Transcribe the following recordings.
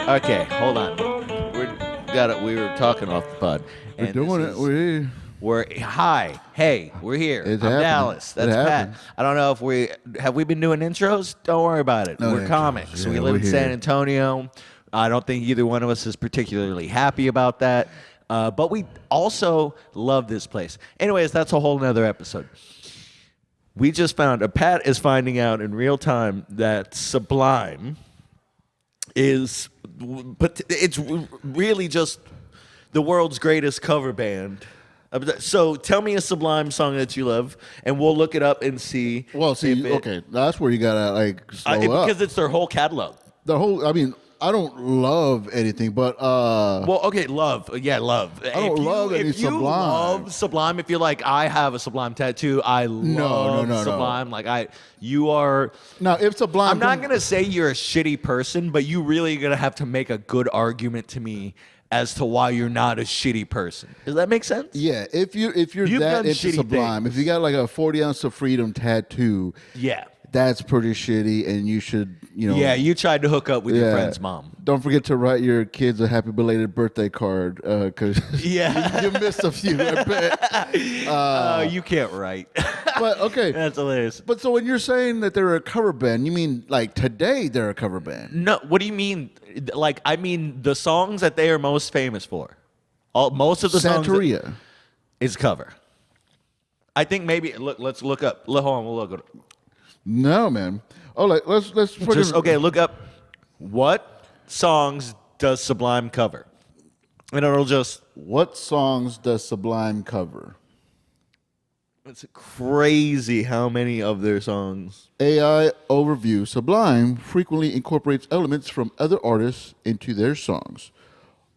Okay, hold on. We were talking off the pod. We're And doing this it. is- We're here. It's I'm happening. Dallas. It That's Pat. happened. I don't know if we been doing intros. Don't worry about it. No We're intros. comics. Yeah, we live we're in San here. Antonio. I don't think either one of us is particularly happy about that. But we also love this place. Anyways, that's a whole nother episode. We just found, Pat is finding out in real time that Sublime is, but it's really just the world's greatest cover band. So tell me a Sublime song that you love, and we'll look it up and see. Well, see, okay, that's where you gotta like slow up. Because it's their whole catalog. The whole, I mean, I don't love anything, but Well, okay, love. Yeah, love. I don't love any If you Sublime. love Sublime, if you're like, I have a Sublime tattoo, I love no. Sublime. Like, you are. now if Sublime, I'm not going to say you're a shitty person, but you really going to have to make a good argument to me as to why you're not a shitty person. Does that make sense? Yeah, if you're You've that done into shitty Sublime, things. if you got like a 40 ounce of freedom tattoo, Yeah. that's pretty shitty, and you should, Yeah, you tried to hook up with your friend's mom. Don't forget to write your kids a happy belated birthday card, because Yeah. you missed a few. I bet. You can't write. But okay, That's hilarious. but so when you're saying that they're a cover band, you mean like today they're a cover band? No, what do you mean? Like, I mean the songs that they are most famous for. Most of the songs Santeria. is cover. I think maybe let's look up. Hold on, we'll look it up. No, man. Oh, let's put Just it. okay, look up what songs does Sublime cover, and it'll just. What songs does Sublime cover? It's crazy how many of their songs. AI overview. Sublime frequently incorporates elements from other artists into their songs,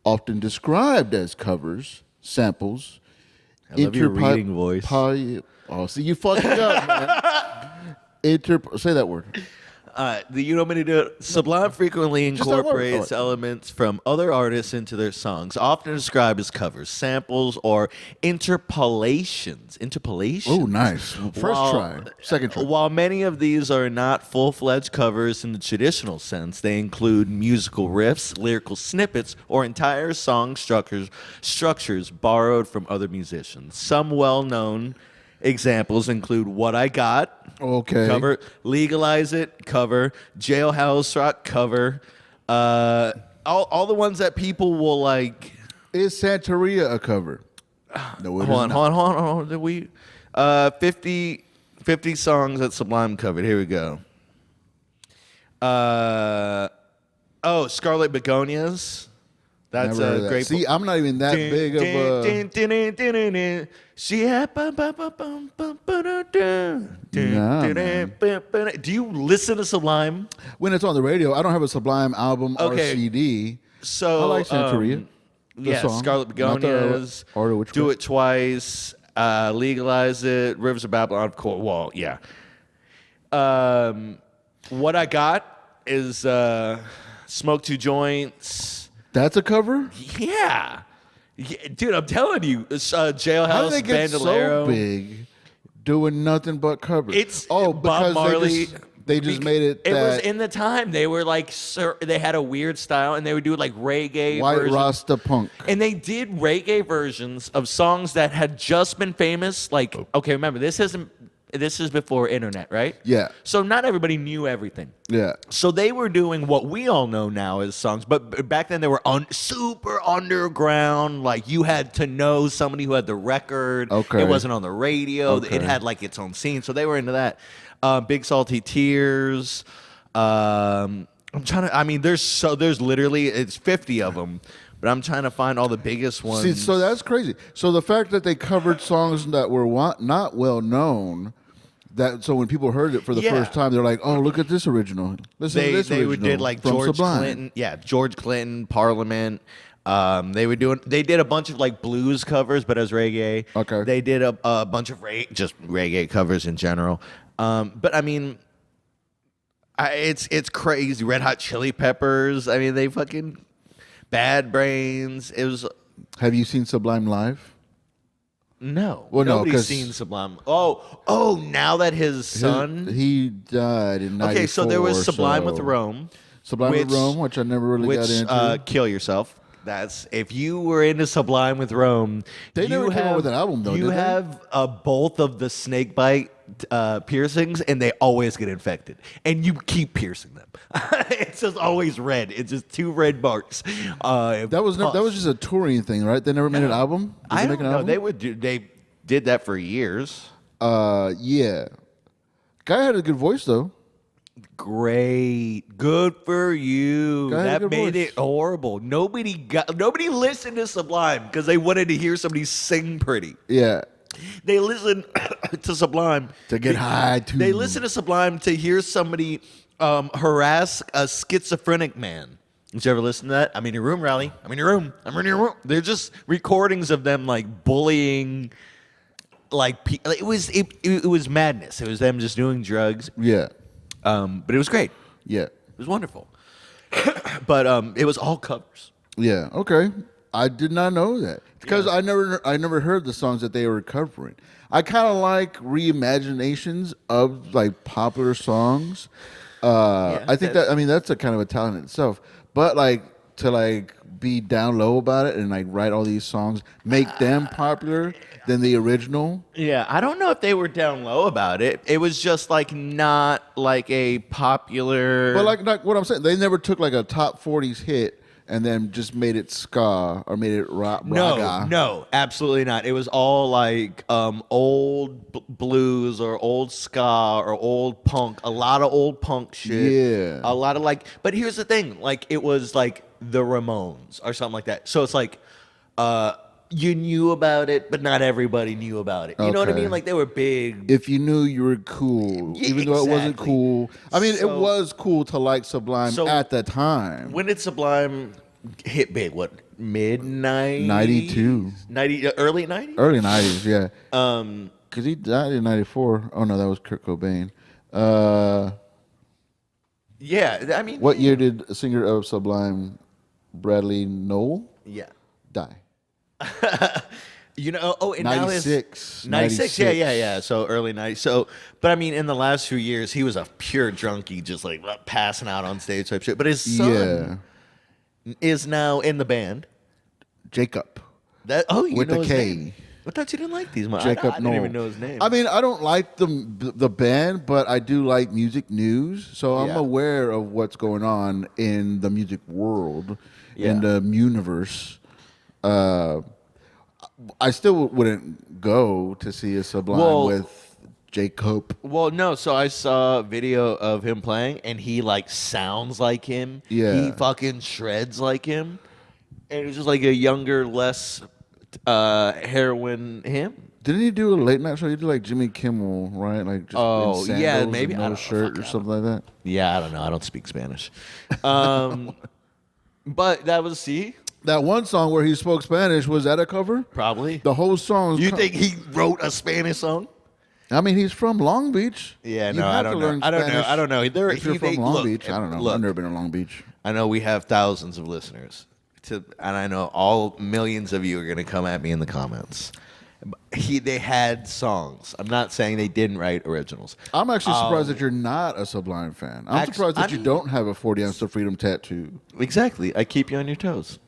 often described as covers, samples. I love your reading voice. Oh, see, you fucked it up, man. Say that word. You know me to do it. Sublime frequently Just that word. incorporates elements from other artists into their songs, often described as covers, samples, or interpolations. Oh, nice. First try. Second try. While many of these are not full-fledged covers in the traditional sense, they include musical riffs, lyrical snippets, or entire song structures borrowed from other musicians. Some well-known examples include What I Got, Okay. cover, Legalize It, cover, Jailhouse Rock, cover, all the ones that people will like. Is Santeria a cover? No, it is Hold not. on. Did we 50 songs that Sublime covered. Here we go. Scarlet Begonias. That's Never heard a of that. great. See, I'm not even that big of a. She had. Do you listen to Sublime? When it's on the radio, I don't have a Sublime album or Okay. CD. So I like Santeria. The Yeah, song. Scarlet Not the Begonias. order which Do way. It Twice. Legalize It. Rivers of Babylon. Of course. Well, yeah. What I Got is Smoke Two Joints. That's a cover? Yeah. Dude, I'm telling you, Jailhouse, How did they get Bandolero. so big doing nothing but covers? It's Bob Bob Marley. They just made it It was that in the time. They were like, they had a weird style, and they would do like reggae white versions. Rasta punk. And they did reggae versions of songs that had just been famous. Like, okay, remember, this is before internet, right? Yeah. So not everybody knew everything. Yeah. So they were doing what we all know now as songs, but back then they were super underground. Like you had to know somebody who had the record. Okay. It wasn't on the radio. Okay. It had like its own scene. So they were into that. Big Salty Tears. I'm trying to. I mean, there's literally it's 50 of them, but I'm trying to find all the biggest ones. See, so that's crazy. So the fact that they covered songs that were not well known, so when people heard it for the Yeah. first time, they're like, "Oh, look at this original! Listen to this original." did like from George Sublime. Clinton. Yeah, George Clinton, Parliament. They did a bunch of like blues covers, but as reggae. Okay. They did a bunch of just reggae covers in general. But I mean, it's crazy. Red Hot Chili Peppers. I mean, they fucking Bad Brains. It was. Have you seen Sublime live? No. Well, no, Nobody's 'cause seen Sublime. Oh, now that his son. He died in 94. Okay, so there was Sublime with Rome. Sublime with Rome, which I never really got into. Kill Yourself. That's if you were into Sublime with Rome. They never came out with an album, though, You did they? have both of the snake bite piercings, and they always get infected, and you keep piercing them. It's just always red. It's just 2 red marks. That was just a touring thing, right? They never made an album. Did I they make don't an know. album? They did that for years. Yeah. Guy had a good voice though. Great, good for you. Guy had a That good made voice. it horrible. Nobody listened to Sublime because they wanted to hear somebody sing pretty. Yeah. They listen to Sublime To get high too. They listen to Sublime to hear somebody harass a schizophrenic man. Did you ever listen to that? I'm in your room, Rally. I'm in your room. I'm in your room. They're just recordings of them like bullying. It was madness. It was them just doing drugs. Yeah. But it was great. Yeah. It was wonderful. But it was all covers. Yeah. Okay. I did not know that because I never heard the songs that they were covering. I kind of like reimaginations of like popular songs. I think that's a kind of a talent in itself. But like to like be down low about it and like write all these songs, make them popular than the original. Yeah, I don't know if they were down low about it. It was just like not like a popular. But like what I'm saying, they never took like a top 40s hit and then just made it ska or made it raga. No, absolutely not. It was all like old blues or old ska or old punk. A lot of old punk shit. Yeah. A lot of like. But here's the thing: like it was like the Ramones or something like that. So it's like. You knew about it, but not everybody knew about it. You know what I Okay. mean? Like they were big. If you knew, you were cool, Yeah, even though it wasn't exactly. cool. I mean, it So- was cool to like Sublime So- at the time. When did Sublime hit big? What, mid 90s? 92. Early 90s? Early 90s, yeah. Because he died in 94. Oh, no, that was Kurt Cobain. Yeah, I mean. What year did a singer of Sublime, Bradley Noel, Yeah. die? You know, and now his 96. 96, yeah. So early 90s. So, but I mean, in the last few years, he was a pure junkie, just like passing out on stage type shit. But his son is now in the band. Jacob. You With know a his K. name. I thought you didn't like these. Jacob I didn't Noel. even know his name. I mean, I don't like the band, but I do like music news, so I'm Yeah. aware of what's going on in the music world, Yeah. in the universe. I still wouldn't go to see a Sublime with Jacob. Well, no. So I saw a video of him playing, and he like sounds like him. Yeah. He fucking shreds like him, and it was just like a younger, less heroin him. Didn't he do a late night show? He did like Jimmy Kimmel, right? Like just Oh, in yeah, sandals maybe. and I no don't know. shirt Fuck, or I something like that. Yeah, I don't know. I don't speak Spanish. But that was That one song where he spoke Spanish, was that a cover? probably. The whole song. You think he wrote a Spanish song? I mean, he's from Long Beach. Yeah, You no, I have to don't know. learn I don't know. Spanish I don't know. If you're from Long Beach, I don't know. Look, I've never been to Long Beach. I know we have thousands of listeners, and I know all millions of you are going to come at me in the comments. They had songs. I'm not saying they didn't write originals. I'm actually surprised that you're not a Sublime fan. I'm surprised that you don't have a 40 ounce of freedom tattoo. Exactly. I keep you on your toes.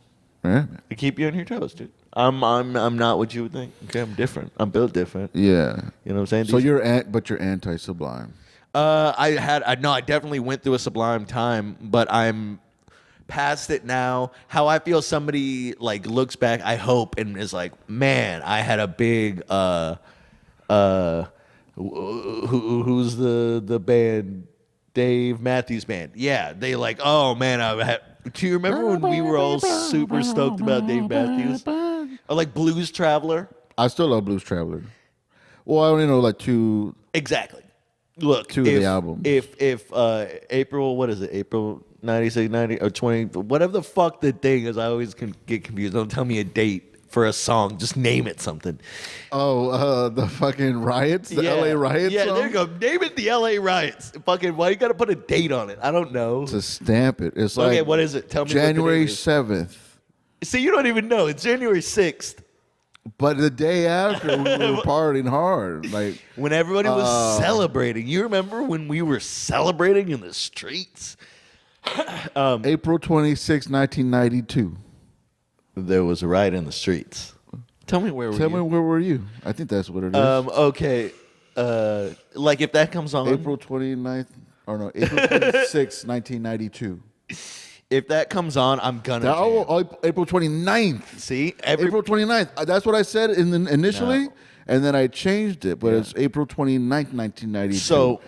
Yeah. I keep you on your toes, dude. I'm not what you would think. Okay, I'm different. I'm built different. Yeah. You know what I'm saying? So you're anti-Sublime. I definitely went through a Sublime time, but I'm past it now. How I feel somebody like looks back, I hope, and is like, man, I had a big who's the band? Dave Matthews Band. Yeah, they like, oh man, do you remember when we were all super stoked about Dave Matthews? Or like Blues Traveler? I still love Blues Traveler. Well, I only know like two. Exactly. Look, Two of the albums. If April, what is it? April 96, 90, or 20, whatever the fuck the thing is, I always can get confused. Don't tell me a date for a song. Just name it something. Oh, the fucking riots, the LA riots. Yeah, song? there you go. Name it the LA riots. Fucking, why you got to put a date on it? I don't know. To stamp it. It's Okay, like what is it? Tell me. January what the date 7th. is. See, you don't even know. It's January 6th. But the day after, we were partying hard. Like when everybody was celebrating. You remember when we were celebrating in the streets? April 26, 1992. There was a riot in the streets. Tell me where Tell me where were you? I think that's what it is. Okay. Like if that comes on April 29th. Or no, April 26, 1992. If that comes on, I'm gonna jam. April 29th. See? April 29th. That's what I said initially, and then I changed it. But it's April 29th, 1992. So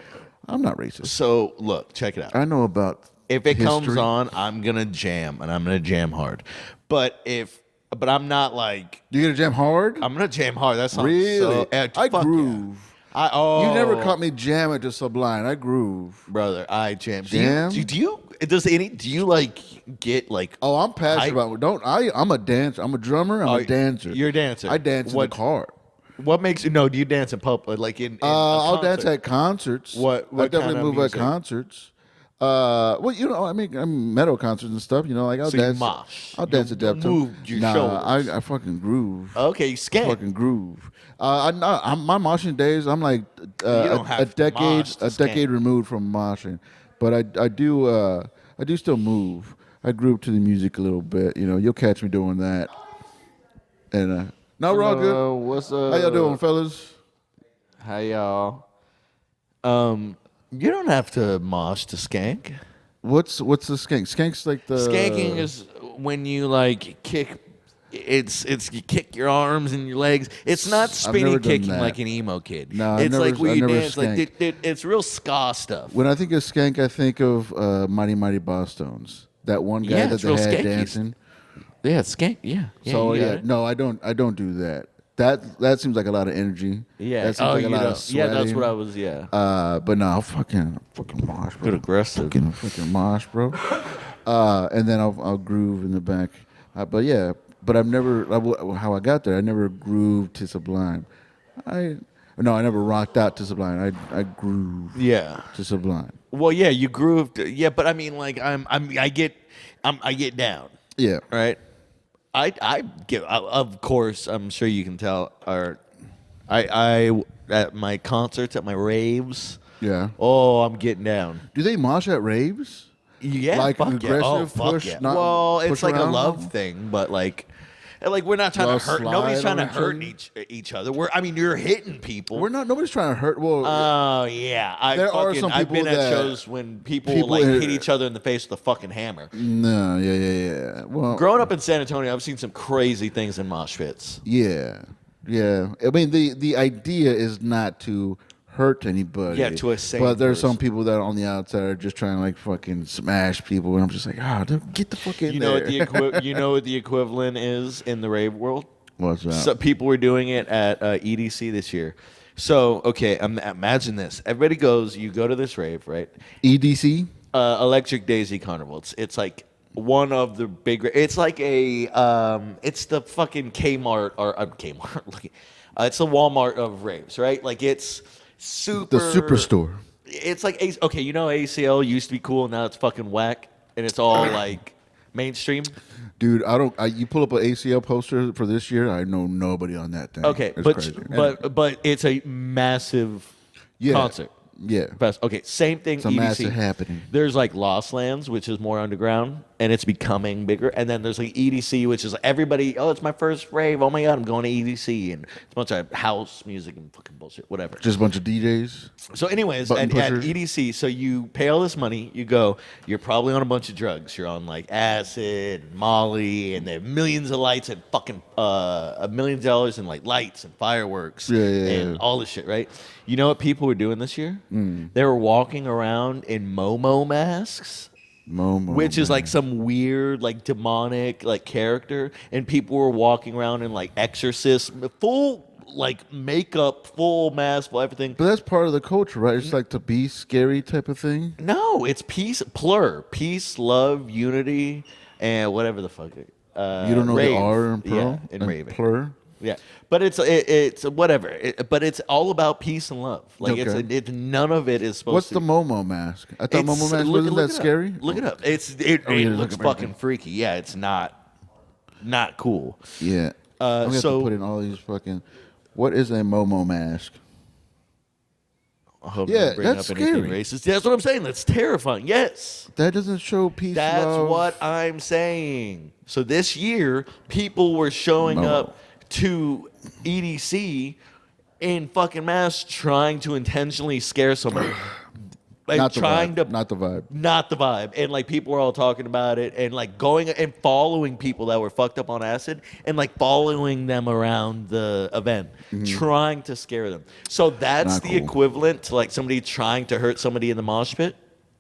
I'm not racist. So look, check it out. I know about if it history. comes on, I'm gonna jam, and I'm gonna jam hard. But I'm not like you're gonna jam hard. I'm gonna jam hard. That's not really. So, I groove. Yeah. You never caught me jamming to Sublime. I groove, brother. I jam. Jam? Do you like get like? Oh, I'm passionate about. I'm a dancer. I'm a drummer. I'm a dancer. You're a dancer. I dance in the car. What makes you know? Do you dance in public? Like in I'll dance at concerts. What I definitely kind of move music? at concerts. Well, I mean, metal concerts and stuff. Like I'll So you dance. mosh. I'll dance at depth. Move your shoulders. I fucking groove. Okay, you skank. Fucking groove. I'm my moshing days. I'm like don't have a decade mosh to decade skank. removed from moshing, but I do still move. I groove to the music a little bit. You'll catch me doing that. And no, we're all good. What's up? How y'all doing, fellas? How y'all? You don't have to mosh to skank. What's the skank? Skank's like the Skanking is when you like kick. It's you kick your arms and your legs. It's not spinny never done kicking that. like an emo kid. No, it's like where I you never dance like skanked. it's real ska stuff. When I think of skank, I think of Mighty Mighty Bosstones. That one guy Yeah, that it's they real had skanky. dancing. Yeah, skank. Yeah. So you got yeah, it. no, I don't do that. That seems like a lot of energy. Yeah. that seems like a you lot don't. of sweating. Yeah, that's what I was. Yeah. But no, I'll fucking mosh, bro. Good aggressive. Fucking mosh, bro. And then I'll groove in the back. But yeah, but I've never how I got there. I never grooved to Sublime. I never rocked out to Sublime. I grooved Yeah. to Sublime. Well, yeah, you grooved. Yeah, but I mean, like, I get down. Yeah. Right. I get. Of course, I'm sure you can tell. I at my concerts, at my raves. Yeah. Oh, I'm getting down. Do they mosh at raves? Yeah, Like fuck an yeah. Oh, aggressive fuck push, yeah. not Well, push it's like a around? love thing, but like we're not trying Well, to hurt. slide Nobody's trying to on each hurt other? each other. You're hitting people. Nobody's trying to hurt. Well, Oh yeah, There are some I've been people at that- shows when people people like hit- hit each other in the face with a fucking hammer. no, yeah. Well, Growing up in San Antonio, I've seen some crazy things in mosh pits. yeah. I mean, the idea is not to hurt anybody. Yeah, to a sane But there's person. some people that on the outside are just trying to like fucking smash people, and I'm just like, dude, get the fuck in You know there. what the equivalent is in the rave world? What's that? So people were doing it at EDC this year. So okay, imagine this. Everybody goes. You go to this rave, right? EDC. Electric Daisy Carnival. It's like one of the big. It's like it's the fucking Kmart or Kmart. It's the Walmart of raves, right? Like it's super. The superstore. It's like okay, ACL used to be cool, now it's fucking whack, and it's all like mainstream. Dude, you pull up an ACL poster for this year. I know nobody on that thing. Okay, It's but crazy. but it's a massive Yeah. concert. Yeah. Okay, same thing. It's a EDC. massive happening. There's like Lost Lands, which is more underground, and it's becoming bigger. And then there's like EDC, which is like everybody. Oh, it's my first rave. Oh my god, I'm going to EDC, and it's a bunch of house music and fucking bullshit, whatever. Just a bunch of DJs. So, anyways, Button at pushers. EDC, so you pay all this money, you go, you're probably on a bunch of drugs. You're on like acid, and Molly, and they have millions of lights and fucking $1 million in like lights and fireworks Yeah. and all this shit, right? You know what people were doing this year? They were walking around in Momo masks. Momo, Which is man. like some weird, like demonic, like character, and people were walking around in like exorcist, full like makeup, full mask, full everything. But that's part of the culture, right? It's like to be scary type of thing. No, it's peace, peace, love, unity, and whatever the fuck. You don't know rave. the R and plur? Yeah, in and raving. plur? Yeah, but it's whatever. But it's all about peace and love. Like Okay. it's none of it is supposed What's to. the Momo mask? I thought It's- Momo mask look- wasn't look that it up. scary. Look it up. It yeah, looks look it up. fucking freaky. Yeah, it's not cool. Yeah. I'm gonna have So to put in all these fucking. What is a Momo mask? I hope Yeah, you don't bring that's up anything scary. racist. That's what I'm saying. That's terrifying. Yes. That doesn't show peace. That's love. what I'm saying. So this year, people were showing Momo. up to EDC in fucking masks trying to intentionally scare somebody. Like Not the trying vibe. to Not the vibe. not the vibe. And like people were all talking about it and like going and following people that were fucked up on acid and like following them around the event, trying to scare them. So that's Not the cool. equivalent to like somebody trying to hurt somebody in the mosh pit.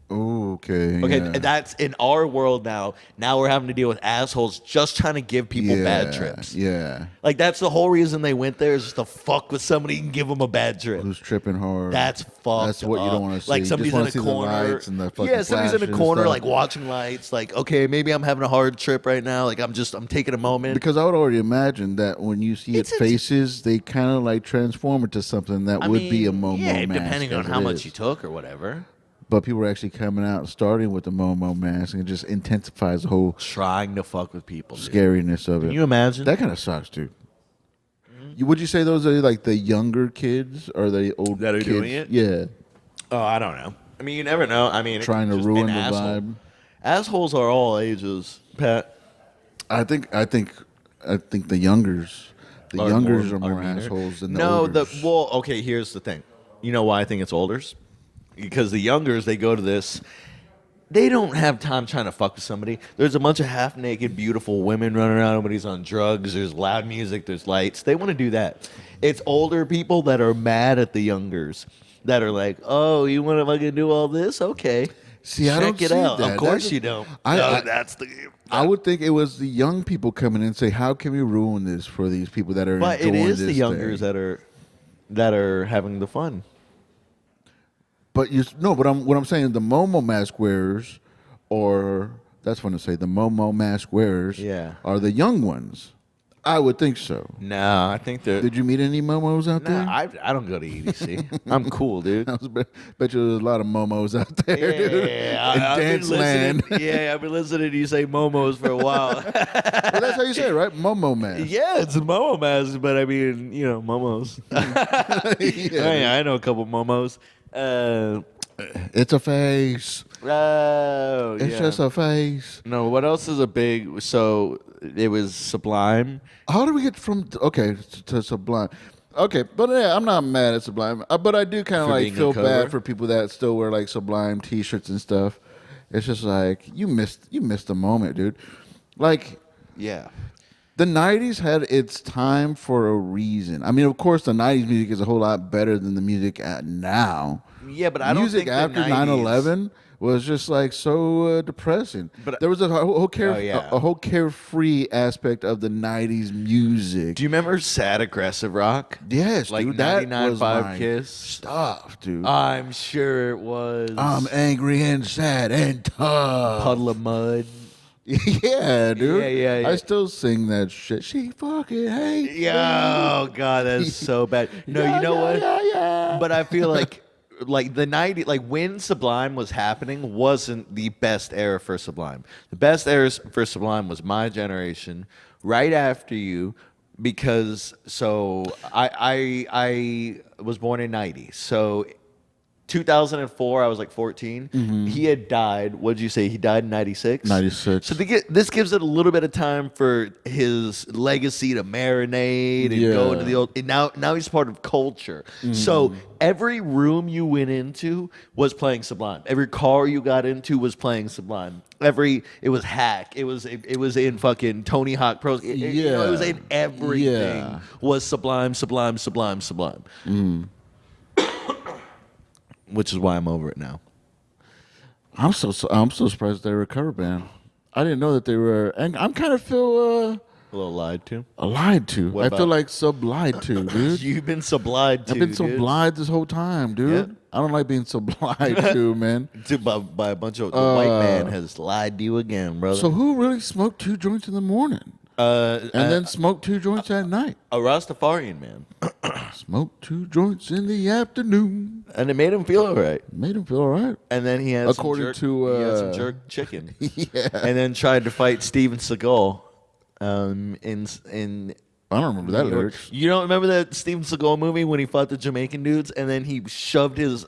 Oh, okay. Okay, yeah. that's in our world now. Now we're having to deal with assholes just trying to give people bad trips. Yeah. Like that's the whole reason they went there is just to fuck with somebody and give them a bad trip. Who's tripping hard? That's fucked. That's what you don't want to see. Like You somebody's just in wanna a see corner. The lights and the fucking Yeah, somebody's in flash a and corner stuff. like watching lights. Like okay, maybe I'm having a hard trip right now. Like I'm taking a moment. Because I would already imagine that when you see It's its a- faces, they kind of like transform into something that I would be a mean, Momo yeah, mask. depending on as how it much is. you took or whatever. But people are actually coming out, starting with the Momo mask, and it just intensifies the whole Trying to fuck with people. Dude. scariness of it. Can you imagine? That kind of sucks, dude. Would you say those are like the younger kids or the old That are kids? doing it? Yeah, Oh, I don't know. I mean, you never know. I mean, trying to just ruin an the asshole. vibe. Assholes are all ages, Pat. I think the youngers, are more meaner. assholes than the no, olders. well, okay. Here's the thing. You know why I think it's olders? Because the youngers they go to this, they don't have time trying to fuck with somebody. There's a bunch of half naked, beautiful women running around. Nobody's on drugs. There's loud music. There's lights. They want to do that. It's older people that are mad at the youngers that are like, oh, you want to fucking do all this? Okay. See, I Check don't it see out. that. Of course That's- you don't. I- That's the. I would think it was the young people coming in and say, "How can we ruin this for these people that are But it enjoying is the this youngers thing?" that are having the fun. But what I'm saying, the Momo mask wearers, or that's fun to say, the Momo mask wearers, Yeah. are the young ones. I would think so. No, I think they're. Did you meet any Momos out No, there? I don't go to EDC. I'm cool, dude. Bet you there's a lot of Momos out there, dude. Yeah, in I've been dance land. listening. Yeah, I've been listening to you say momos for a while. Well, that's how you say it, right? Momo mask. Yeah, it's a momo mask, but I mean, you know, momos. I know a couple momos. It's a face. Oh, It's yeah. just a face. No, what else is a big? So it was Sublime. How do we get from to Sublime? Okay, but yeah, I'm not mad at Sublime, but I do kind of For like being a feel cover? bad for people that still wear like Sublime T-shirts and stuff. It's just like you missed the moment, dude. Like Yeah. the '90s had its time for a reason. I mean, of course, the '90s music is a whole lot better than the music at now. Yeah, but I don't music think the after 90s 9/11 was just like so depressing. But- there was a whole Oh, yeah. a whole carefree aspect of the '90s music. Do you remember Sad Aggressive Rock? Yes, Like dude, that 99.5 was my Kiss? stuff, dude. I'm sure it was. I'm angry and sad and tough. Puddle of Mud. Yeah, dude. Yeah. I still sing that shit. She fucking hates me. Yeah, oh god, that's so bad. No, Yeah, you know yeah, what? yeah. But I feel like the 90s, like when Sublime was happening wasn't the best era for Sublime. The best era for Sublime was my generation, right after you, because so I was born in 90. So 2004, I was like 14. He had died. What did you say? He died in 96? 96. So this gives it a little bit of time for his legacy to marinate and go into the old. And now he's part of culture. So every room you went into was playing Sublime. Every car you got into was playing Sublime. It was Hack. It was in fucking Tony Hawk Pros. It was in everything. Yeah. Was Sublime. Which is why I'm over it now. I'm so surprised they were a cover band. I didn't know that they were, and I'm kind of feel A little lied to. lied to. What I about- feel like sublied to, dude. You've been sublied to. I've been sublied this whole time, dude. Yeah. I don't like being sublied to, man. By a bunch of the white man has lied to you again, brother. So who really smoked 2 joints in the morning and then smoked 2 joints at night? a Rastafarian man, Smoked 2 joints in the afternoon. and it made him feel all right. Made him feel all right. And then he had According to, he had some jerk chicken, Yeah. and then tried to fight Steven Seagal, in I don't remember that New York. lyrics. You don't remember that Steven Seagal movie when he fought the Jamaican dudes and then he shoved his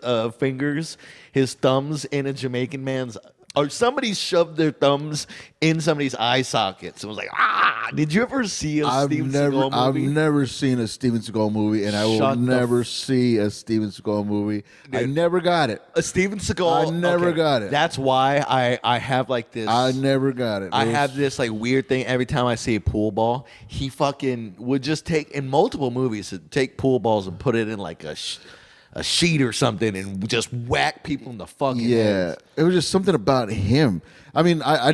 his thumbs in a Jamaican man's, or somebody shoved their thumbs in somebody's eye sockets and was like, ah! Did you ever see a Steven Seagal I've movie? never seen a Steven Seagal movie, and I will Shut the never see a Steven Seagal movie. I Dude. never got it. A Steven Seagal. I never got it. That's why I have like this. I never got it. I It was- have this like weird thing every time I see a pool ball. He fucking would just take in multiple movies to take pool balls and put it in like a sheet or something and just whack people in the fucking Yeah, heads. it was just something about him. I mean, I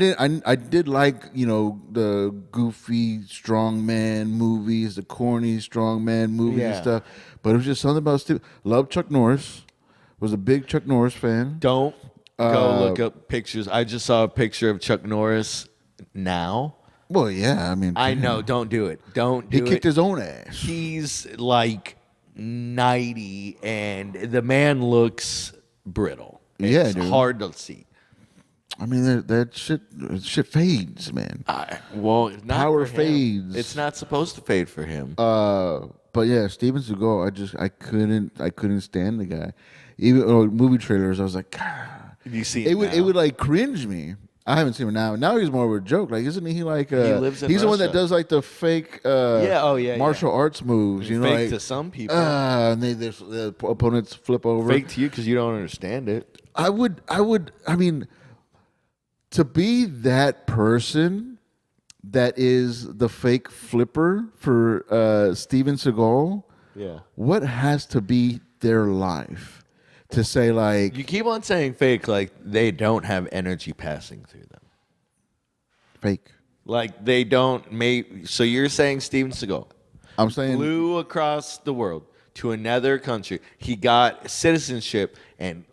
did like, you know, the goofy strongman movies, the corny strongman movies and Yeah. stuff. But it was just something about Steve. Love Chuck Norris. Was a big Chuck Norris fan. Don't go look up pictures. I just saw a picture of Chuck Norris now. Well, yeah, I mean, I know. Don't do it. Don't do he it. kicked his own ass. He's like 90 and the man looks brittle. Yeah, It's dude. hard to see. I mean, that shit fades, man. Well, it's not Power for him. fades. It's not supposed to fade for him. But yeah, Steven Seagal, I couldn't stand the guy. Even movie trailers, I was like, God. you see It would like cringe me. I haven't seen him now. Now he's more of a joke. Like, isn't he like? lives in he's the one that Russia. does like the fake. Martial arts moves. You know, fake like, to some people. and the opponents flip over. Fake to you because you don't understand it. I mean, to be that person that is the fake flipper for Steven Seagal, Yeah. what has to be their life to say like You keep on saying fake like they don't have energy passing through them. fake? Like they don't make. So you're saying Steven Seagal I'm saying flew across the world to another country. He got citizenship and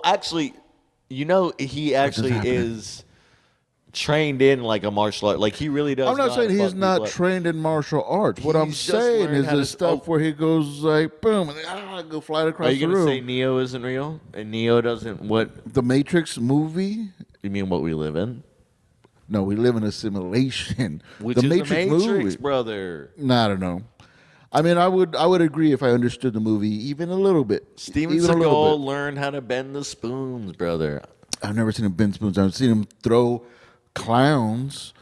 actually, you know, he actually happening? is trained in like a martial art. Like he really does. I'm not know how to saying he's fuck not people up. trained in martial arts. What I'm He's just saying learned is how the to- stuff where he goes like boom and go flying across Are you the gonna room. say Neo isn't real? And Neo doesn't. What The Matrix movie? you mean? What we live in? No, we live in a simulation. Which the is Matrix the Matrix, movie. brother. No, I don't know. I mean, I would agree if I understood the movie even a little bit. Steven Even a little Seagal bit. learned how to bend the spoons, brother. I've never seen him bend spoons. I've seen him throw clowns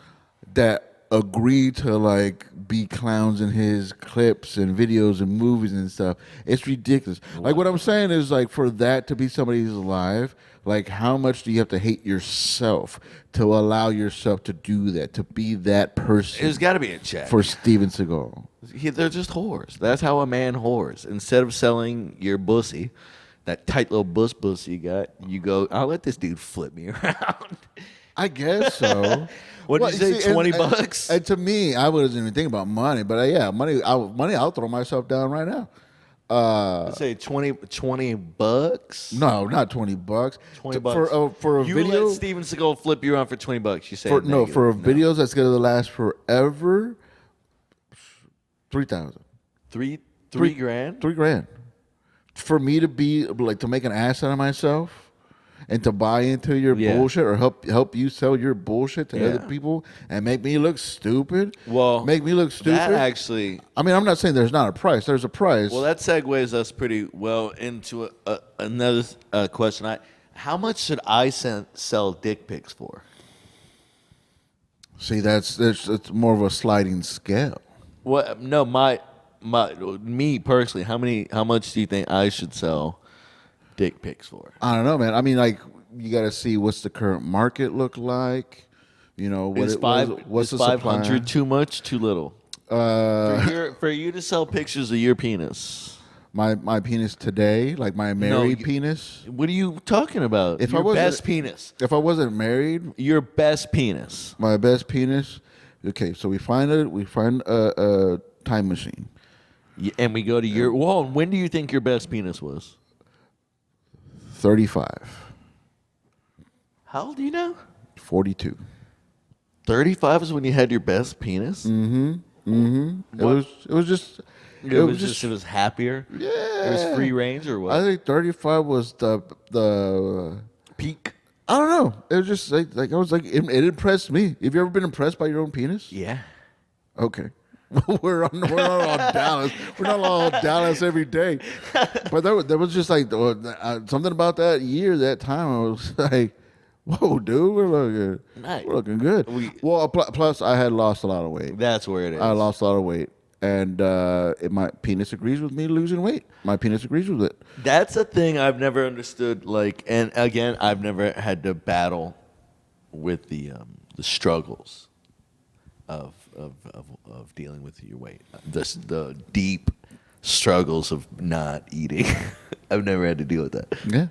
that agree to like be clowns in his clips and videos and movies and stuff. It's ridiculous. Like what I'm saying is like for that to be somebody who's alive, like how much do you have to hate yourself to allow yourself to do that, to be that person There's got to be a check. for Steven Seagal? They're just whores. That's how a man whores. Instead of selling your bussy, that tight little bussy you got, you go, I'll let this dude flip me around. I guess so. What did you say, 20 and- bucks? And to me, I wasn't even thinking about money, but yeah, money. I'll throw myself down right now. Let's say 20 bucks. No, not $20. 20 To- bucks. For a you video. let Steven Seagal flip you around for 20 bucks. You say For negative. videos that's gonna last forever. 3,000. Three grand. $3,000. For me to be like to make an ass out of myself and to buy into your Yeah. bullshit or help you sell your bullshit to Yeah. other people and make me look stupid. Well, make me look stupid. That actually. I mean, I'm not saying there's not a price. There's a price. Well, that segues us pretty well into another question. How much should I sell dick pics for? See, it's more of a sliding scale. What? No, me personally. How much do you think I should sell dick pics for? I don't know, man. I mean, like you got to see what's the current market look like. You know, What's the supply? 500 too much, too little? For you to sell pictures of your penis. My penis today, like my married penis. What are you talking about? If I Your wasn't- best penis. If I wasn't married, Your best penis. my best penis. Okay, so we find a time machine. And we go to your. Well, when do you think your best penis was? 35, How old do you know? 42. 35 is when you had your best penis. It was just. It was happier. Yeah. It was free range or what? I think 35 was the Peak. I don't know. It was just like I was like it impressed me. Have you ever been impressed by your own penis? Yeah. Okay. we're not all Dallas. We're not all Dallas every day. But there was just like something about that year, that time. I was like, whoa, dude, we're looking good. Plus, I had lost a lot of weight. That's where it is. I lost a lot of weight. And my penis agrees with me losing weight. My penis agrees with it. That's a thing I've never understood. Like, and again, I've never had to battle with the struggles of dealing with your weight. The deep struggles of not eating. I've never had to deal with that. Yeah.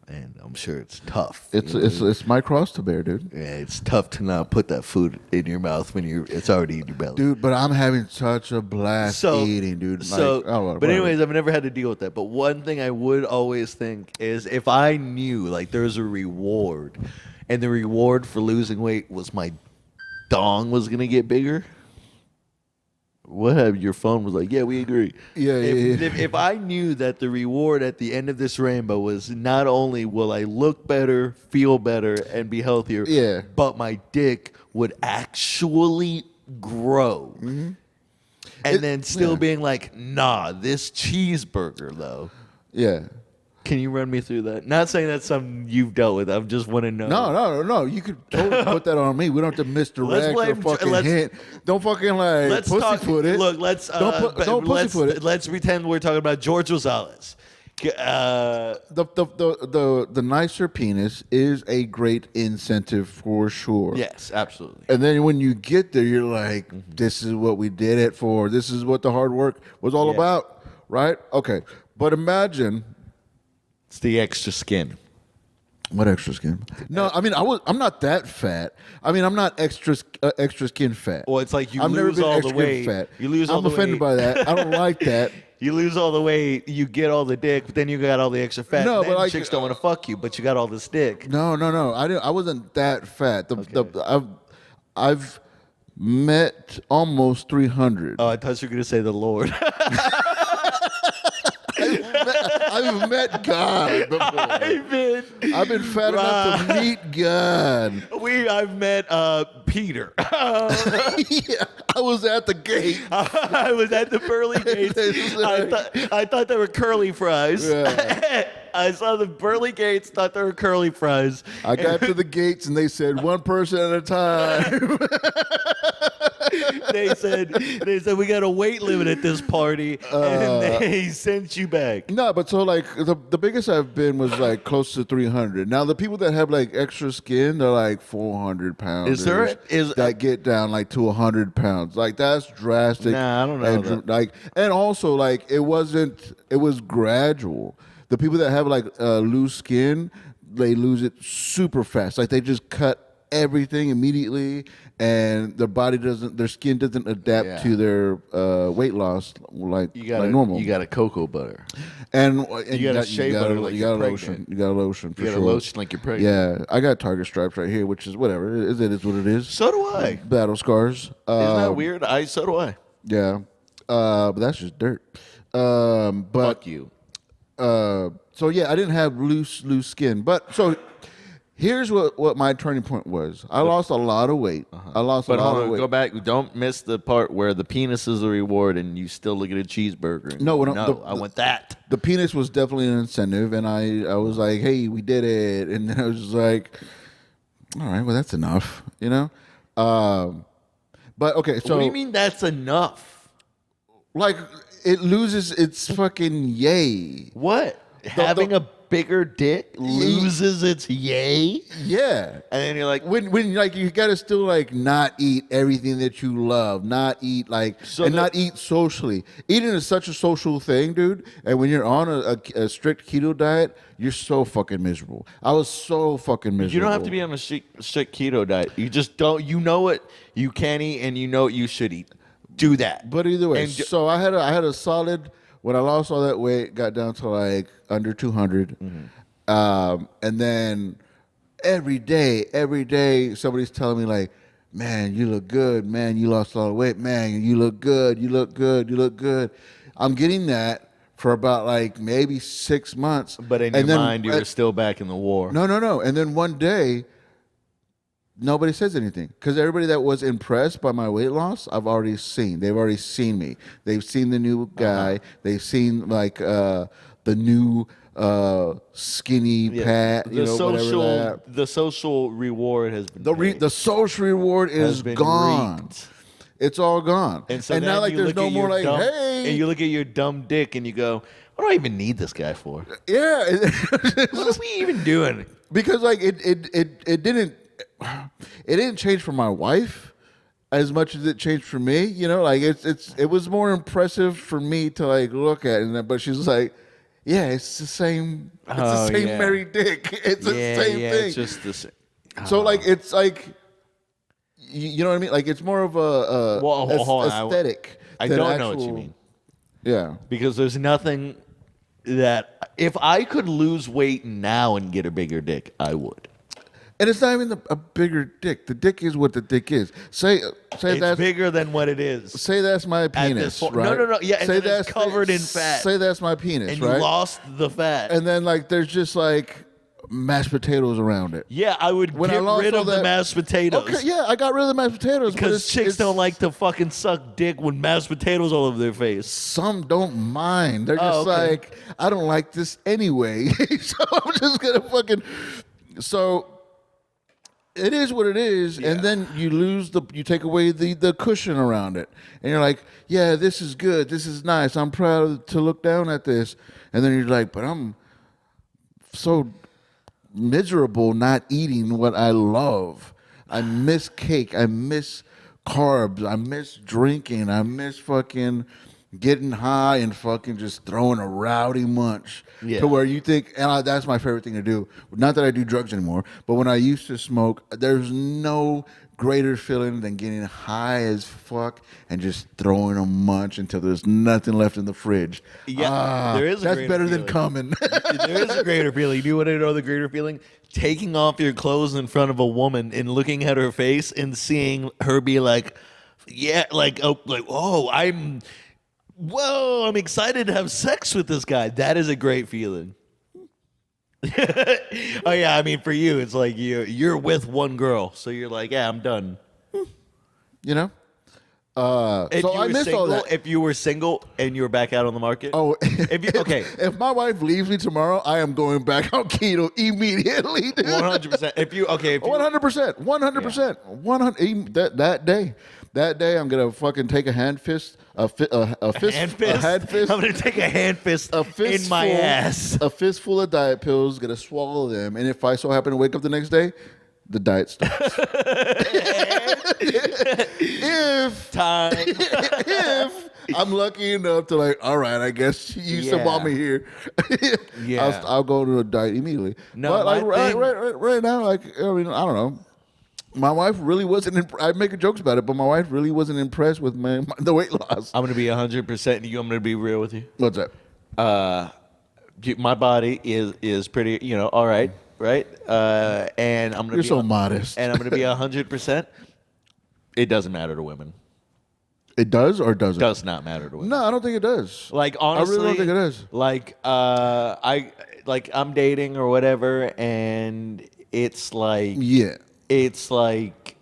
And I'm sure it's tough. It's my cross to bear, dude. Yeah, it's tough to not put that food in your mouth when it's already in your belly. Dude, but I'm having such a blast eating, dude. But anyways, I've never had to deal with that. But one thing I would always think is if I knew like there's a reward, and the reward for losing weight was my dong was gonna get bigger. What have your phone was like? Yeah, we agree. If I knew that the reward at the end of this rainbow was not only will I look better, feel better, and be healthier, but my dick would actually grow, and then still being like, nah, this cheeseburger though. Yeah. Can you run me through that? Not saying that's something you've dealt with. I just want to know. No. You could totally put that on me. We don't have to misdirect or fucking hint. Don't fucking like pussyfoot it. Look, don't pussyfoot it. Let's pretend we're talking about George Rosales. The nicer penis is a great incentive for sure. Yes, absolutely. And then when you get there, you're like, this is what we did it for. This is what the hard work was all about, right? Okay, but imagine. It's the extra skin. What extra skin? No, I mean I'm not that fat. I mean I'm not extra skin fat. Well, it's like I've never been all extra the weight. Fat. You lose all I'm the offended weight. by that. I don't like that. You lose all the weight, you get all the dick, but then you got all the extra fat. No, and then but like, chicks don't want to fuck you, but you got all this dick. No. I wasn't that fat. I've met almost 300. Oh, I thought you were gonna say the Lord. I've met God before. I've been fat enough to meet God. I've met Peter. Yeah, I was at the gate. I was at the pearly gates. I thought they were curly fries. Yeah. I saw the pearly gates, thought they were curly fries. I got to the gates and they said one person at a time. They said we got a weight limit at this party, and they sent you back. No, but so like the biggest I've been was like close to 300. Now the people that have like extra skin, they're like 400 pounds. That get down like to 100 pounds? Like that's drastic. Nah, I don't know. And also like it was gradual. The people that have like loose skin, they lose it super fast. Like they just cut everything immediately, and their skin doesn't adapt to their weight loss like normal. You got a cocoa butter, and you got a shea butter like you're lotion. You got a lotion. For you got sure. a lotion like you're pregnant. Yeah, I got Target stripes right here, which is whatever. It is what it is. So do I. Battle scars. Isn't that weird? So do I. Yeah, but that's just dirt. But fuck you. So yeah, I didn't have loose skin, but so. Here's what my turning point was. I lost a lot of weight. I lost a lot of weight. Go back. Don't miss the part where the penis is the reward and you still look at a cheeseburger. I want that. The penis was definitely an incentive, and I was like, hey, we did it. And then I was just like, all right, well, that's enough, you know? But okay, so. What do you mean that's enough? Like, it loses its fucking yay. What? Having a bigger dick loses its yay? Yeah. And then you're like, when like you gotta still like not eat everything that you love, not eat like not eat socially. Eating is such a social thing, dude. And when you're on a strict keto diet, you're so fucking miserable. I was so fucking miserable. You don't have to be on a strict keto diet. You just don't. You know what you can eat and you know what you should eat. Do that. But either way, so I had a solid. When I lost all that weight, got down to like under 200. And then every day, somebody's telling me like, man, you look good. Man, you lost a lot of weight. Man, you look good. You look good. You look good. I'm getting that for about like maybe 6 months. But in your mind, you were still back in the war. No. And then one day, nobody says anything because everybody that was impressed by my weight loss, I've already seen. They've already seen me. They've seen the new guy. They've seen like the new skinny Pat. The You know, social, whatever that. the social reward has been paid. The social reward Has is been gone. reaped. It's all gone. And so now then like you there's look no at more your like dumb, hey. and you look at your dumb dick and you go, what do I even need this guy for? Yeah. What are we even doing? Because like it didn't change for my wife as much as it changed for me. You know, like it was more impressive for me to like look at it, but she's like, yeah, it's the same. It's the same Mary Dick. It's the same thing. It's just the same. So like it's like you know what I mean? Like it's more of a Well, hold on. aesthetic. I than don't know what you actual- mean. Yeah. Because there's nothing that if I could lose weight now and get a bigger dick, I would. And it's not even a bigger dick. The dick is what the dick is. Say It's that's bigger than what it is. say that's my At penis, this point. right? No. Yeah, and say then it's covered in fat. Say that's my penis, And right? you lost the fat. And then like there's just like mashed potatoes around it. Yeah, I would When I get lost rid all of the that- mashed potatoes. Okay, yeah, I got rid of the mashed potatoes but Because chicks don't like to fucking suck dick with mashed potatoes all over their face. Some don't mind. They're just okay. like, I don't like this anyway, so I'm just gonna fucking. So it is what it is, and then you take away the cushion around it, and you're like, yeah, this is good, this is nice. I'm proud to look down at this, and then you're like, but I'm so miserable not eating what I love. I miss cake. I miss carbs. I miss drinking. I miss fucking getting high and fucking just throwing a rowdy munch to where you think, that's my favorite thing to do. Not that I do drugs anymore, but when I used to smoke, there's no greater feeling than getting high as fuck and just throwing a munch until there's nothing left in the fridge. Yeah, there is a that's greater better than feeling. coming. There is a greater feeling. Do you want to know the greater feeling? Taking off your clothes in front of a woman and looking at her face and seeing her be like, yeah, I'm excited to have sex with this guy. That is a great feeling. Oh yeah, I mean for you, it's like you're with one girl, so you're like, yeah, I'm done. You know? If So you I were missed single, all that. If you were single and you were back out on the market, Oh, okay, If my wife leaves me tomorrow, I am going back on keto immediately. 100%. If you 100%, 100%, that day, I'm gonna fucking take a hand fist, a fist, hand fist. I'm gonna take a hand fist in my ass. a fistful of diet pills, gonna swallow them, and if I so happen to wake up the next day, the diet stops. if I'm lucky enough to like, all right, I guess you still want me here. Yeah. I'll go to a diet immediately. No, but like my thing- right now, like I mean, I don't know. My wife really wasn't. I make jokes about it, but my wife really wasn't impressed with the weight loss. I'm gonna be 100%. I'm gonna be real with you. What's that? My body is pretty, all right, and I'm gonna. You're be so modest. And I'm gonna be 100%. It doesn't matter to women. It does or doesn't? Does not matter to women. No, I don't think it does. Like honestly, I really don't think it is. Like I'm dating or whatever, and it's like Yeah. it's like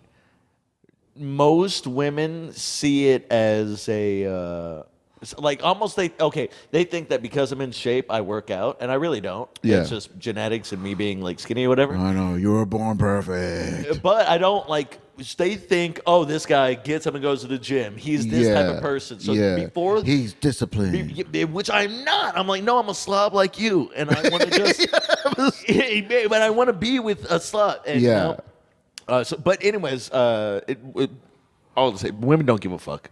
most women see it as a it's like almost they think that because I'm in shape I work out, and I really don't. Yeah. It's just genetics and me being like skinny or whatever. I know you were born perfect. But I don't like. They think, oh, this guy gets up and goes to the gym. He's this type of person. So before he's disciplined, which I'm not. I'm like, no, I'm a slob like you, and I want to just. But I want to be with a slut. And, but anyways, I'll say women don't give a fuck.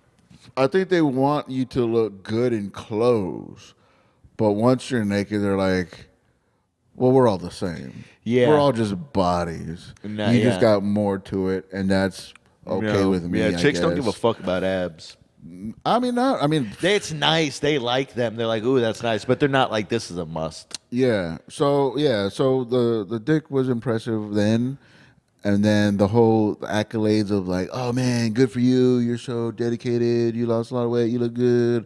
I think they want you to look good in clothes, but once you're naked, they're like, well, we're all the same. Yeah. We're all just bodies. Nah, you just yeah. got more to it, and that's okay with me. Yeah, I chicks don't guess. give a fuck about abs. I mean, not. I mean, It's nice. They like them. They're like, ooh, that's nice. But they're not like, this is a must. yeah. So the dick was impressive then, and then the whole accolades of like, oh man, good for you. You're so dedicated. You lost a lot of weight. You look good,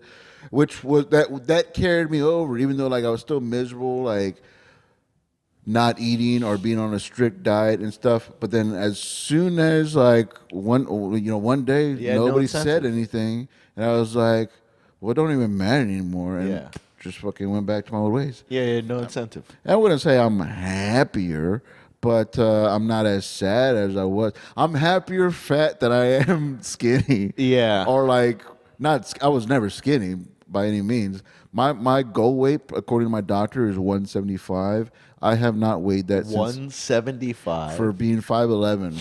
which was that carried me over, even though like I was still miserable. Like not eating or being on a strict diet and stuff. But then as soon as like one day Yeah, no nobody incentive. said anything, and I was like, well, it don't even matter anymore, and Yeah. just fucking went back to my old ways. Yeah, no incentive. I wouldn't say I'm happier, but I'm not as sad as I was. I'm happier fat than I am skinny. Yeah. Or like not. I was never skinny by any means. My goal weight, according to my doctor, is 175. I have not weighed that since 175. for being 5'11".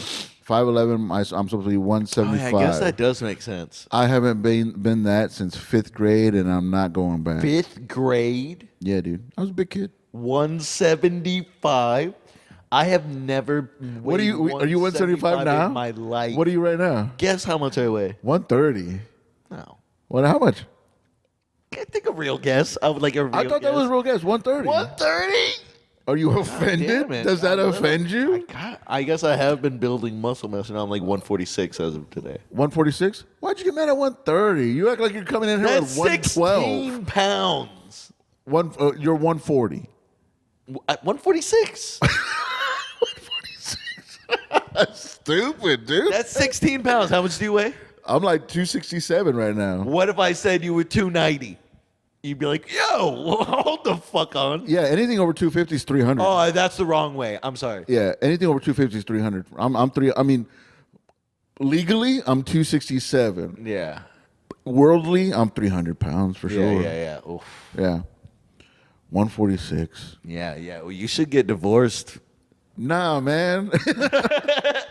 5'11", I'm supposed to be Oh, 175. yeah, I guess that does make sense. I haven't been that since 5th grade, and I'm not going back. 5th grade, Yeah, dude. I was a big kid. 175. I have never weighed What are you 175 now? in my life. What are you right now? Guess how much I weigh? 130. No. What? How much? I think a real guess. I would like a real I thought that was a real guess. 130. 130? Are you offended? Damn it. Does that A little. offend you? I guess I have been building muscle mass, and now I'm like 146 as of today. 146? Why'd you get mad at 130? You act like you're coming in here That's at 112. 16 pounds. You're 140. At 146. Stupid, dude. That's 16 pounds. How much do you weigh? I'm like 267 right now. What if I said you were 290? You'd be like, yo, hold the fuck on. Yeah, anything over 250 is 300. Oh, that's the wrong way. I'm sorry. Yeah, anything over 250 is 300. I'm three. I mean, legally, I'm 267. Yeah. Worldly, I'm 300 pounds for sure. Yeah. Oof. Yeah. 146. Yeah. Well, you should get divorced Nah, man.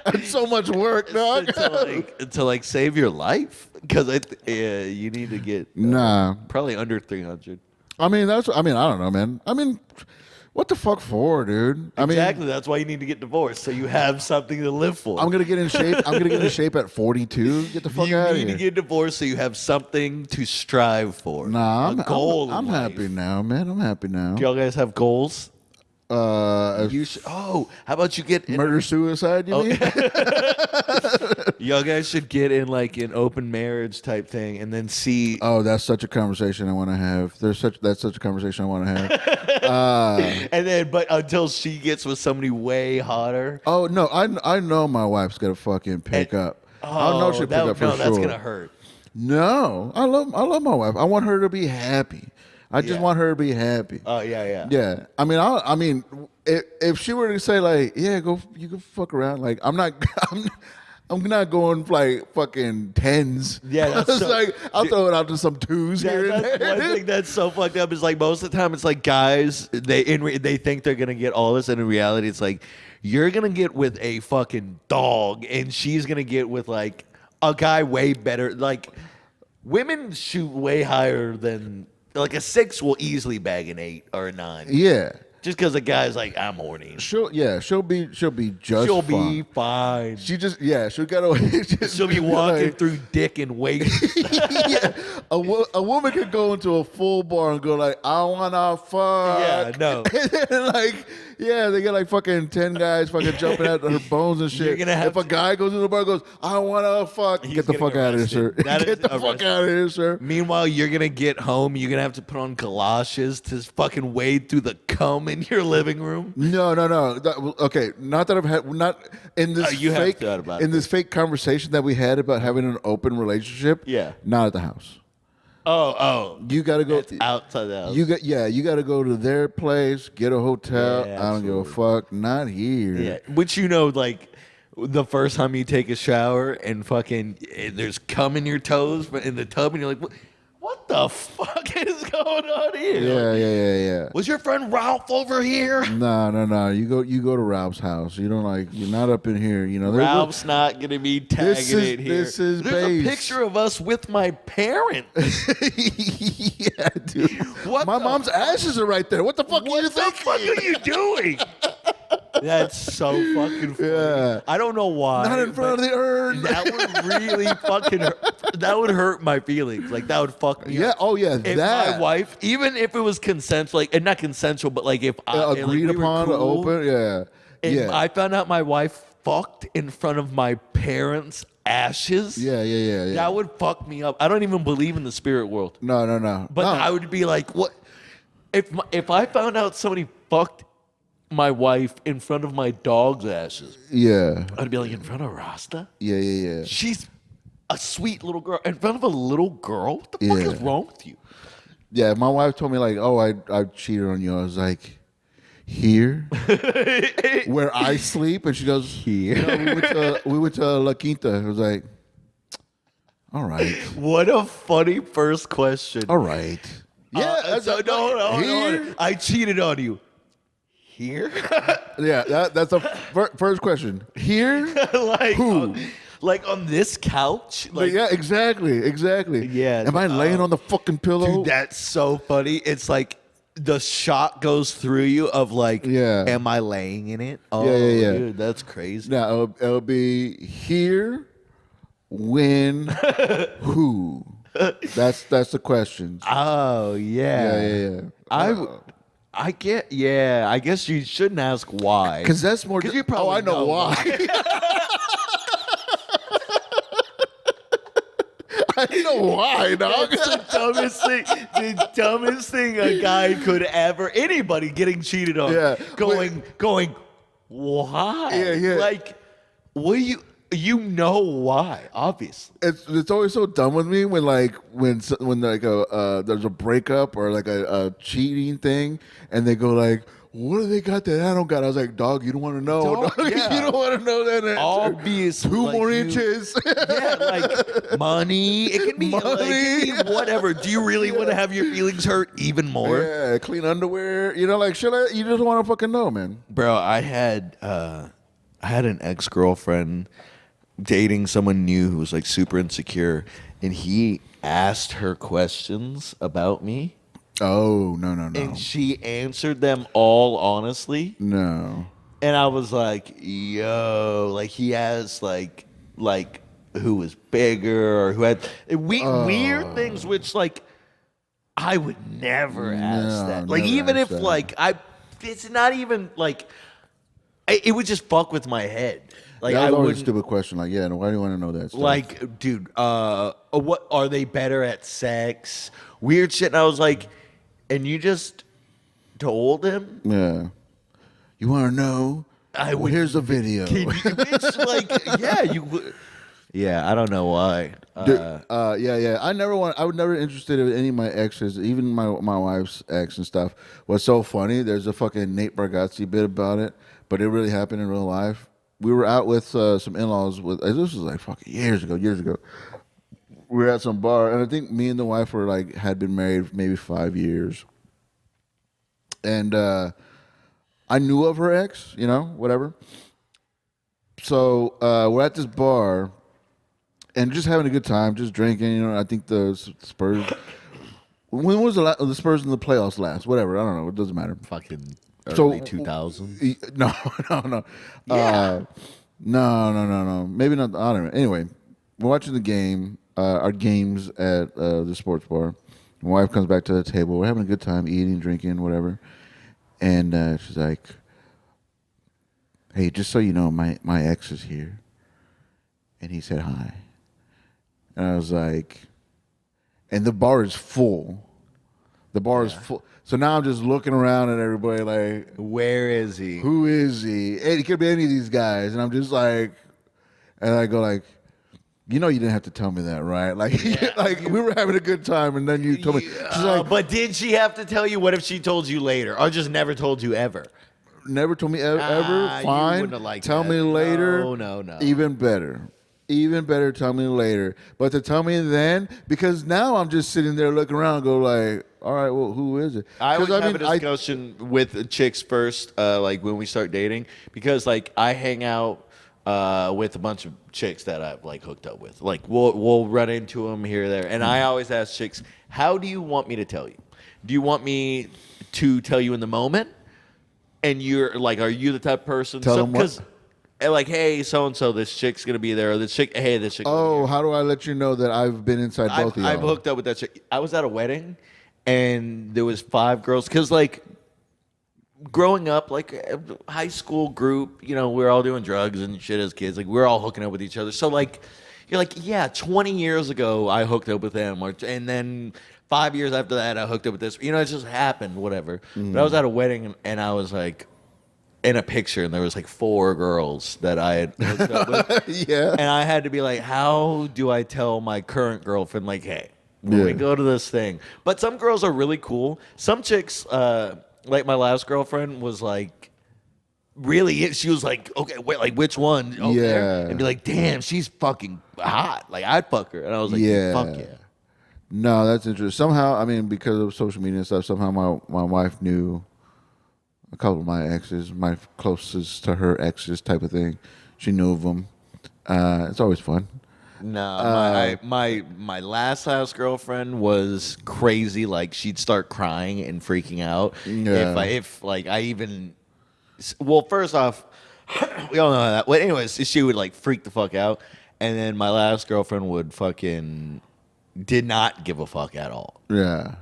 That's so much work, dog. to like save your life, because you need to get Nah. probably under 300. I mean, I don't know, man. I mean, what the fuck for, dude? I mean, Exactly. That's why you need to get divorced, so you have something to live for. I'm gonna get in shape. I'm gonna get in shape at 42. Get the fuck You out of need here. to get divorced so you have something to strive for. Nah, a goal. I'm in life. happy now, man. I'm happy now. Do y'all guys have goals? You How about you get in murder suicide? You mean? Y'all guys should get in like an open marriage type thing, and then see. Oh, that's such a conversation I want to have. That's such a conversation I want to have. And then, but until she gets with somebody way hotter. Oh no, I know my wife's gonna fucking pick up. I know she'll pick up for sure. That's gonna hurt. No, I love my wife. I want her to be happy. I just Yeah. want her to be happy. Oh yeah. Yeah, I mean, if she were to say like, yeah, you go fuck around. Like, I'm not going like fucking tens. Yeah, that's it's so- like I'll throw it out to some twos Yeah, here and that's there. one thing that's so fucked up is like most of the time it's like guys they think they're gonna get all this, and in reality it's like you're gonna get with a fucking dog, and she's gonna get with like a guy way better. Like women shoot way higher than like a 6 will easily bag an 8 or a 9. Yeah, Just because a guy's like, I'm horny. she'll be just She'll fine. be fine. She'll get away. She'll be walking through dick and weight. Yeah, a woman could go into a full bar and go like, I wanna fuck. Yeah, no. And then, like, yeah, they get like fucking 10 guys fucking jumping at her bones and shit. You're gonna have if a guy goes in the bar and goes, I wanna fuck, He's get the gonna fuck get out of here, sir. arrested. That Get is the fuck arrested. out of here, sir. Meanwhile, you're gonna get home. You're gonna have to put on galoshes to fucking wade through the cum in your living room. No. Okay, not that I've had, not in this You have fake, thought about in it. this fake conversation that we had about having an open relationship. Yeah. Not at the house. Oh, You gotta go. it's outside the house. You got to go to their place, get a hotel. Yeah, I don't give a fuck. Not here. Yeah, which like the first time you take a shower and fucking there's cum in your toes, but in the tub, and you're like, what the fuck is going on here? Yeah. Was your friend Ralph over here? No. You go to Ralph's house. You don't like. You're not up in here. You know. Ralph's not gonna be tagging it here. This is There's base. a picture of us with my parents. Yeah, dude. What My the mom's ashes are right there. What the fuck are you What the thinking? fuck are you doing? That's so fucking funny. Yeah. I don't know why. Not in front of the urn. That would really fucking hurt. That would hurt my feelings. Like, that would fuck me Yeah. up. Oh yeah. If that my wife, even if it was consensual, like, and not consensual, but like if I agreed like, we were upon to cool, open. Yeah. and Yeah. I found out my wife fucked in front of my parents' ashes. Yeah. That would fuck me up. I don't even believe in the spirit world. No. But No. I would be like, what? If I found out somebody fucked my wife in front of my dog's ashes. Yeah. I'd be like, in front of Rasta? Yeah. She's a sweet little girl. In front of a little girl? What the fuck is wrong with you? Yeah, my wife told me like, "Oh, I cheated on you." I was like, "Here, where I sleep?" And she goes, Here. We went to La Quinta." I was like, "All right, What a funny first question. all right." Yeah, So no, here. I cheated on you. Here? Yeah, that's the first question. Here, like, who? Like on this couch? Like, Yeah, exactly. Yeah, Am I laying on the fucking pillow? dude, that's so funny. It's like the shot goes through you of like, Yeah. am I laying in it? Oh, Yeah. dude, that's crazy. Now it'll be here, when, who. That's the questions. Oh, yeah. Yeah. I get, yeah. I guess you shouldn't ask why. Because that's more. 'Cause you probably I know know why. I know why, dog. That's the dumbest thing a guy could ever, anybody getting cheated on. Yeah. Going, why? Yeah. Like, what do you know why, obviously. It's always so dumb with me when like there's a breakup or like a cheating thing, and they go like, "What do they got that I don't got?" I was like, "Dog, you don't want to know. Dog, Dog. yeah. You don't want to know that answer. Obvious. Two like more you- inches." Yeah, like money. It can be, like, it can be whatever. Do you really want to have your feelings hurt even more? Yeah, clean underwear. Like shit. You just want to fucking know, man. Bro, I had an ex-girlfriend dating someone new who was like super insecure, and he asked her questions about me, Oh no. and she answered them all honestly. No. And I was like, yo, like he has like who was bigger or who had weird things, which like I would never ask No, that. Like never even ask if that. like it's not even like it would just fuck with my head. Like That I was always a wouldn't. stupid question. Like, yeah, why do you want to know that stuff? Like, dude, what are they better at sex? Weird shit. And I was like, and you just told him? yeah. You want to know? I Well, would- here's a video. Which, like, yeah, you would. Yeah, I don't know why. Yeah. I would never interested in any of my exes, even my wife's ex and stuff. What's so funny? There's a fucking Nate Bargatze bit about it, but it really happened in real life. We were out with some in-laws. This was like fucking years ago. We were at some bar, and I think me and the wife had been married maybe 5 years, and I knew of her ex, whatever. So we're at this bar and just having a good time, just drinking. I think the Spurs. When was the Spurs in the playoffs last? Whatever, I don't know. It doesn't matter. Fucking So- early 2000s. No. Yeah. No. Maybe not. I don't know. Anyway, we're watching the game. Our games at the sports bar. My wife comes back to the table. We're having a good time, eating, drinking, whatever. And she's like, "Hey, just so you know, my ex is here." And he said hi. And I was like, and the bar is full. The bar is full. So now I'm just looking around at everybody like, Where is he? who is he? It could be any of these guys. And I'm just like, and I go like, you didn't have to tell me that, right? Like, like we were having a good time, and then you told me. She's like, But did she have to tell you? What if she told you later, or just never told you ever? never told me ever. You Fine. wouldn't have liked Tell that. me later. No. Even better. Even better, tell me later. But to tell me then, because now I'm just sitting there looking around and go like, all right, well, who is it? I always 'Cause, have a discussion with chicks first, like when we start dating, because like I hang out with a bunch of chicks that I've like hooked up with. Like we'll run into them here or there, and I always ask chicks, "How do you want me to tell you? Do you want me to tell you in the moment?" And you're like, "Are you the type of person?" Tell them what? Because like, hey, so and so, this chick's gonna be there. Or this chick, hey, this chick. Oh, how do I let you know that I've been inside both of y'all? I've hooked up with that chick. I was at a wedding, and there was 5 girls. Because like, growing up, like high school group, we're all doing drugs and shit as kids. Like we're all hooking up with each other. So like, you're like, yeah, 20 years ago I hooked up with them, and then 5 years after that I hooked up with this. It just happened, whatever. But I was at a wedding, and I was like, in a picture, and there was like 4 girls that I had hooked up with. Yeah. And I had to be like, how do I tell my current girlfriend, like, hey, when we go to this thing? But some girls are really cool. Some chicks, like my last girlfriend, was like, really, she was like, okay, wait, like which one? Oh, there? Yeah. And be like, damn, she's fucking hot. Like, I'd fuck her. And I was like, Yeah. fuck yeah. No, that's interesting. Somehow, I mean, because of social media and stuff, somehow my wife knew a couple of my exes, my closest to her exes type of thing. She knew of them. It's always fun. No, my last girlfriend was crazy. Like, she'd start crying and freaking out Yeah. if like I even. Well, first off, we all know how that. Well, anyways, she would like freak the fuck out, and then my last girlfriend would fucking did not give a fuck at all. Yeah.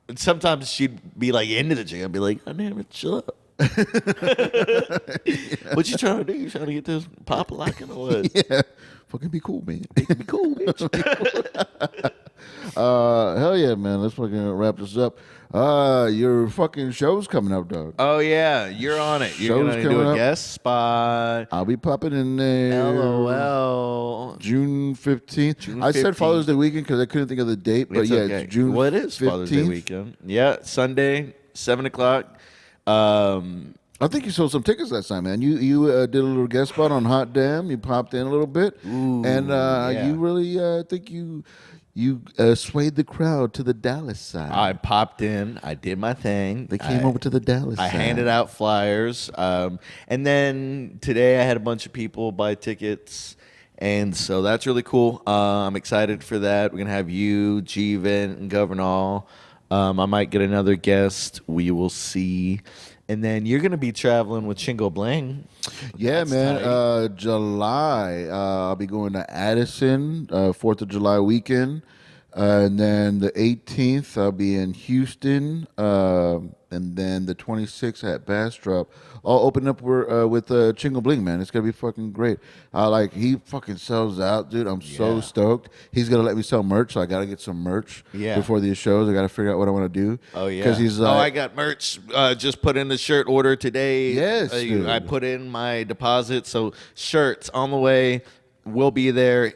And sometimes she'd be like into the chick. I'd be like, "God damn it, shut up." What you trying to do? You trying to get this pop locking or what? Yeah. Fucking be cool, man. Be cool, bitch. Hell yeah, man. Let's fucking wrap this up. Your fucking show's coming up, dog. Oh yeah, you're on it. You're Show's gonna do coming a up. guest spot. I'll be popping in there. LOL. June 15th. June I said 15th. Father's Day weekend because I couldn't think of the date, but It's yeah, okay. it's June. Well, it is 15th. Father's Day weekend. Yeah, Sunday, 7:00. I think you sold some tickets last time, man. You did a little guest spot on Hot Damn. You popped in a little bit, and yeah. you really think you swayed the crowd to the Dallas side. I popped in. I did my thing. They came over to the Dallas I side. handed out flyers, and then today I had a bunch of people buy tickets, and so that's really cool. I'm excited for that. We're gonna have you, G-Vent, and Governor. I might get another guest. We will see. And then you're gonna be traveling with Chingo Bling. Yeah, That's man. tight. July, I'll be going to Addison, 4th of July weekend. And then the 18th, I'll be in Houston. And then the 26th at Bastrop. I'll open up with Chingo Bling, man. It's going to be fucking great. He fucking sells out, dude. I'm so stoked. He's going to let me sell merch, so I got to get some merch before these shows. I got to figure out what I want to do. Oh, yeah. Because he's I got merch. Just put in the shirt order today. Yes, dude. I put in my deposit. So shirts on the way. We'll be there.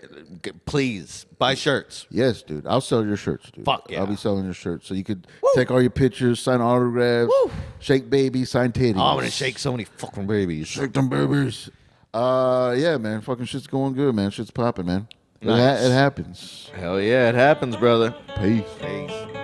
Please buy shirts. Yes, dude. I'll sell your shirts, dude. Fuck yeah. I'll be selling your shirts. So you could take all your pictures, sign autographs, shake babies, sign titties. Oh, I'm going to shake so many fucking babies. Shake them babies. Yeah, man. Fucking shit's going good, man. Shit's popping, man. Nice. It happens. Hell yeah, it happens, brother. Peace. Peace.